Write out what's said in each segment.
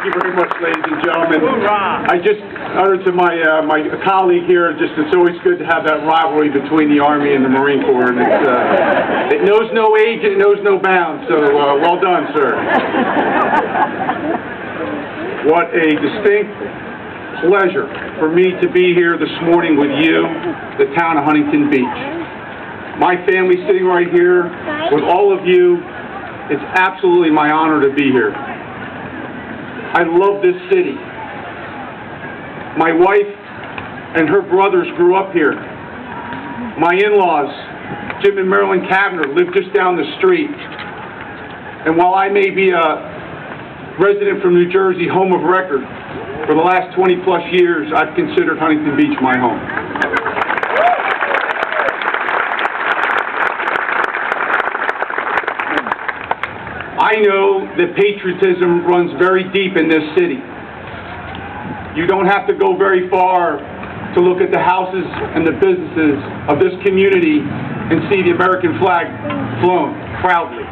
Thank you very much, ladies and gentlemen. I just uttered to my my colleague here, it's always good to have that rivalry between the Army and the Marine Corps, and it knows no age, it knows no bounds, so well done, sir. What a distinct pleasure for me to be here this morning with you, the town of Huntington Beach. My family sitting right here with all of you. It's absolutely my honor to be here. I love this city. My wife and her brothers grew up here. My in-laws, Jim and Marilyn Kavner, live just down the street. And while I may be a resident from New Jersey, home of record, for the last 20-plus years, I've considered Huntington Beach my home. I know that patriotism runs very deep in this city. You don't have to go very far to look at the houses and the businesses of this community and see the American flag flown proudly.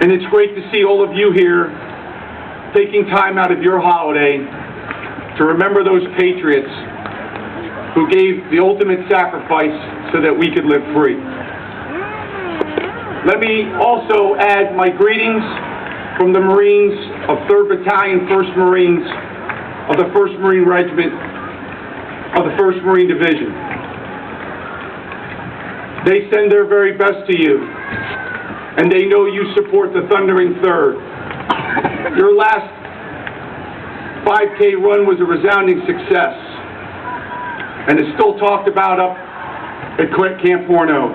And it's great to see all of you here taking time out of your holiday to remember those patriots who gave the ultimate sacrifice so that we could live free. Let me also add my greetings from the Marines of 3rd Battalion, 1st Marines of the 1st Marine Regiment of the 1st Marine Division. They send their very best to you, and they know you support the Thundering Third. Your last 5K run was a resounding success, and it's still talked about up at Camp Horno.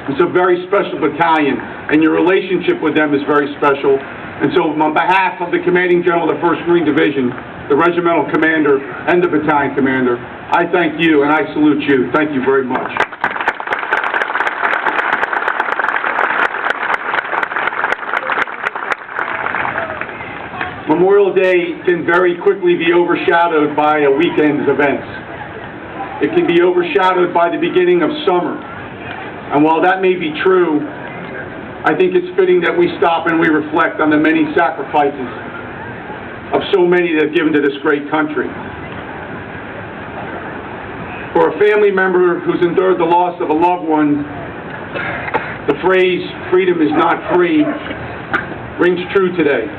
It's a very special battalion, and your relationship with them is very special. And so on behalf of the Commanding General of the 1st Marine Division, the Regimental Commander, and the Battalion Commander, I thank you and I salute you. Thank you very much. Memorial Day can very quickly be overshadowed by a weekend's events. It can be overshadowed by the beginning of summer. And while that may be true, I think it's fitting that we stop and we reflect on the many sacrifices of so many that have given to this great country. For a family member who's endured the loss of a loved one, the phrase, "freedom is not free," rings true today.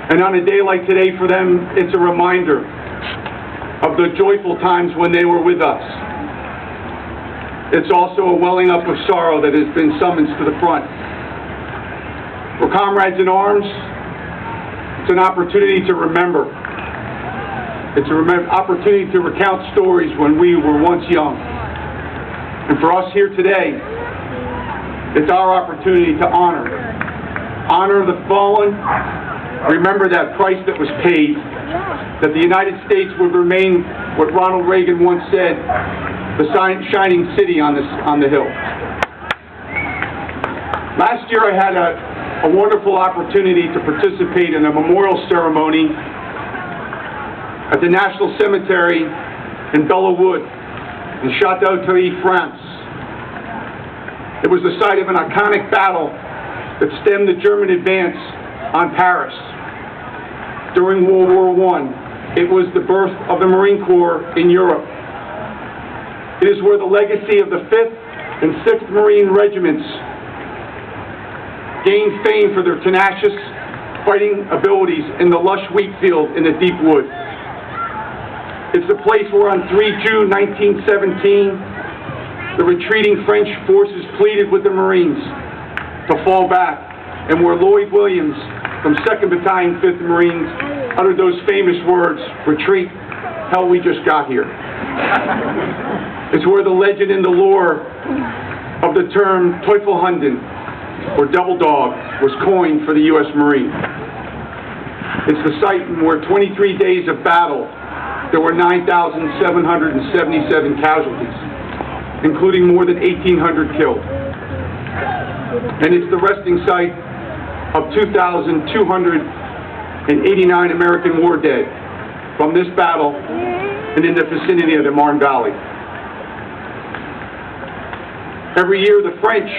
And on a day like today for them, it's a reminder of the joyful times when they were with us. It's also a welling up of sorrow that has been summoned to the front. For comrades in arms, it's an opportunity to remember. It's an opportunity to recount stories when we were once young. And for us here today, it's our opportunity to honor the fallen, remember that price that was paid, that the United States would remain what Ronald Reagan once said, the shining city on the hill. Last year I had a wonderful opportunity to participate in a memorial ceremony at the National Cemetery in Bellewood in Château-Thierry, France. It was the site of an iconic battle that stemmed the German advance on Paris during World War I. It was the birth of the Marine Corps in Europe. It is where the legacy of the 5th and 6th Marine Regiments gained fame for their tenacious fighting abilities in the lush wheat field in the deep wood. It's the place where on 3 June 1917, the retreating French forces pleaded with the Marines to fall back, and where Lloyd Williams from 2nd Battalion, 5th Marines uttered those famous words, "Retreat, hell, we just got here." It's where the legend and the lore of the term Teufelhunden, or double dog, was coined for the U.S. Marine. It's the site where 23 days of battle, there were 9,777 casualties, including more than 1,800 killed. And it's the resting site of 2,289 American war dead from this battle and in the vicinity of the Marne Valley. Every year the French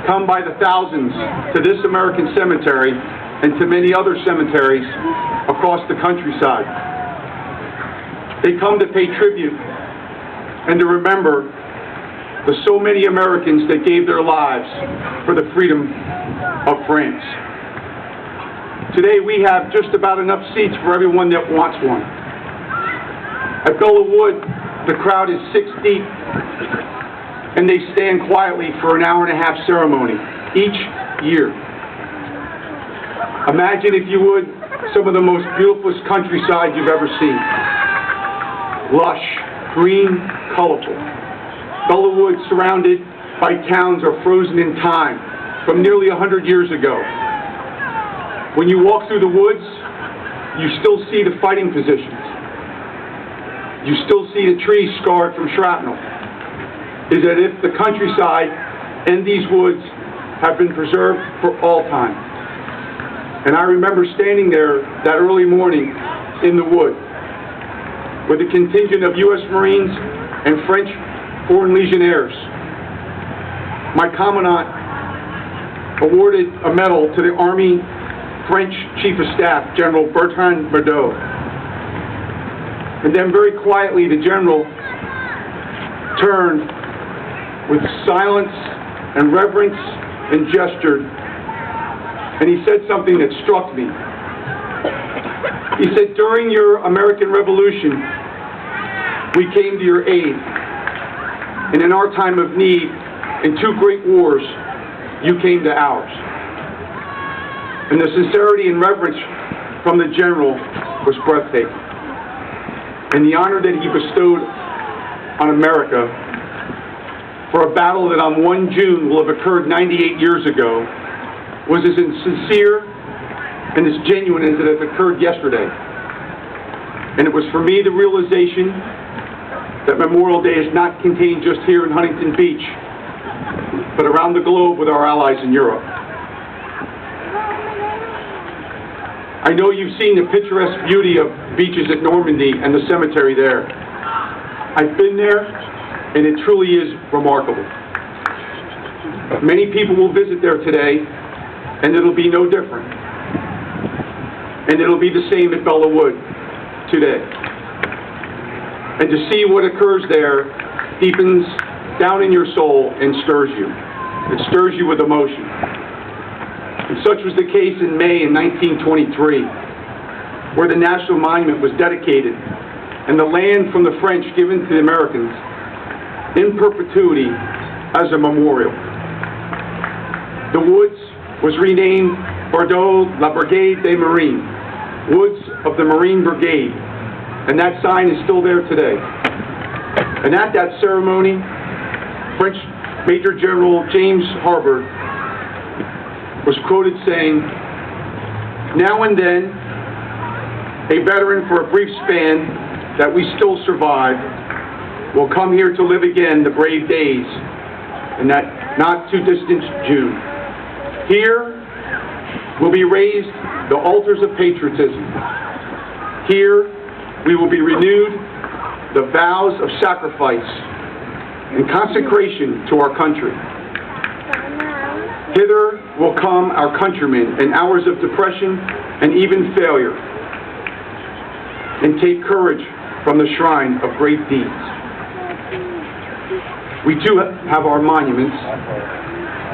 come by the thousands to this American cemetery and to many other cemeteries across the countryside. They come to pay tribute and to remember the so many Americans that gave their lives for the freedom of France. Today we have just about enough seats for everyone that wants one. At Belleau Wood, the crowd is 6 deep, and they stand quietly for an hour-and-a-half ceremony each year. Imagine, if you would, some of the most beautiful countryside you've ever seen. Lush, green, colorful. Belleau Wood surrounded by towns are frozen in time from nearly 100 years ago. When you walk through the woods, you still see the fighting positions. You still see the trees scarred from shrapnel. It's as if the countryside and these woods have been preserved for all time. And I remember standing there that early morning in the wood with a contingent of U.S. Marines and French Foreign Legionnaires. My commandant awarded a medal to the Army French Chief of Staff, General Bertrand Bordeaux. And then very quietly the general turned with silence and reverence and gestured, and he said something that struck me. He said, "During your American Revolution, we came to your aid. And in our time of need, in 2 great wars, you came to ours." And the sincerity and reverence from the general was breathtaking. And the honor that he bestowed on America for a battle that on 1 June will have occurred 98 years ago was as sincere and as genuine as it had occurred yesterday. And it was for me the realization that Memorial Day is not contained just here in Huntington Beach, but around the globe with our allies in Europe. I know you've seen the picturesque beauty of beaches at Normandy and the cemetery there. I've been there, and it truly is remarkable. Many people will visit there today, and it'll be no different. And it'll be the same at Belleau Wood today. And to see what occurs there deepens down in your soul and stirs you. It stirs you with emotion. And such was the case in May in 1923, where the National Monument was dedicated and the land from the French given to the Americans in perpetuity as a memorial. The woods was renamed Bordeaux La Brigade des Marines, Woods of the Marine Brigade, and that sign is still there today. And at that ceremony, French Major General James Harbord was quoted saying, "Now and then, a veteran for a brief span that we still survive will come here to live again the brave days in that not too distant June. Here will be raised the altars of patriotism. Here we will be renewed the vows of sacrifice and consecration to our country. Hither will come our countrymen in hours of depression and even failure, and take courage from the shrine of great deeds." We too have our monuments,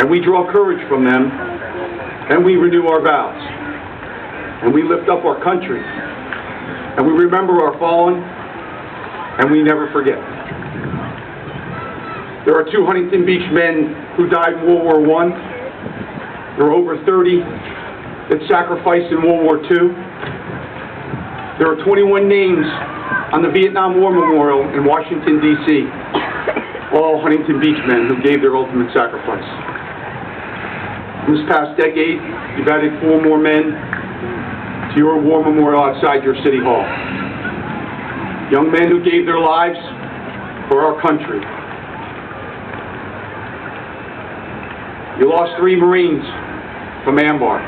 and we draw courage from them, and we renew our vows, and we lift up our country, and we remember our fallen, and we never forget. There are 2 Huntington Beach men who died in World War I. There are over 30 that sacrificed in World War II. There are 21 names on the Vietnam War Memorial in Washington, D.C., all Huntington Beach men who gave their ultimate sacrifice. In this past decade, you've added 4 more men to your war memorial outside your city hall. Young men who gave their lives for our country. You lost 3 Marines from Ambar.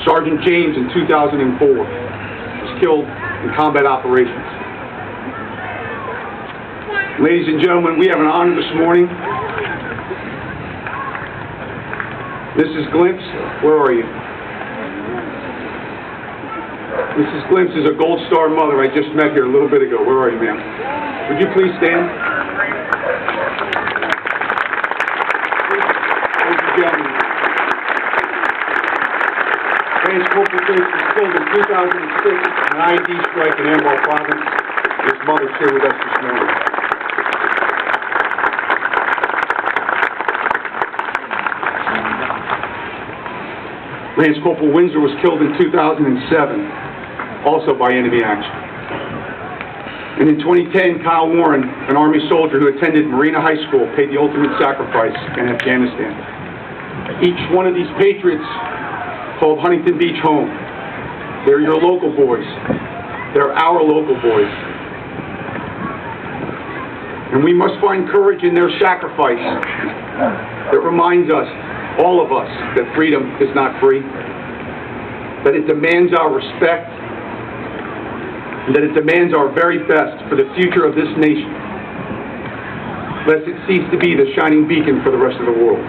Sergeant James in 2004 was killed in combat operations. Ladies and gentlemen, we have an honor this morning Mrs. Glimpse, where are you? Mrs. Glimpse is a Gold Star mother I just met here a little bit ago. Where are you, ma'am? Would you please stand? Ladies and gentlemen, Lance Corporal Grace was killed in 2006 in an IED strike in Anbar Province. His mother's here with us this morning. Lance Corporal Windsor was killed in 2007, also by enemy action. And in 2010, Kyle Warren, an Army soldier who attended Marina High School, paid the ultimate sacrifice in Afghanistan. Each one of these patriots called Huntington Beach home. They're your local boys. They're our local boys. And we must find courage in their sacrifice that reminds us, all of us, that freedom is not free, that it demands our respect, and that it demands our very best for the future of this nation, lest it cease to be the shining beacon for the rest of the world.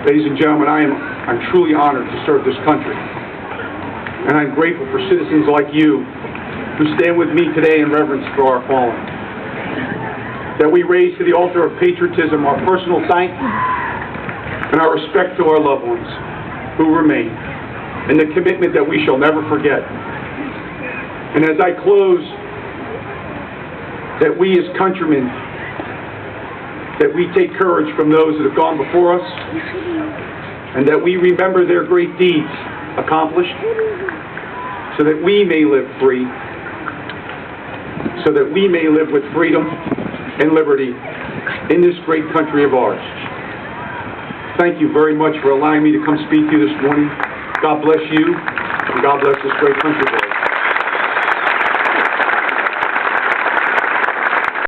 Ladies and gentlemen, I'm truly honored to serve this country, and I'm grateful for citizens like you who stand with me today in reverence for our fallen. That we raise to the altar of patriotism our personal thanks and our respect to our loved ones who remain, and the commitment that we shall never forget. And as I close, that we as countrymen, that we take courage from those that have gone before us, and that we remember their great deeds accomplished, so that we may live free, so that we may live with freedom and liberty in this great country of ours. Thank you very much for allowing me to come speak to you this morning. God bless you, and God bless this great country of ours.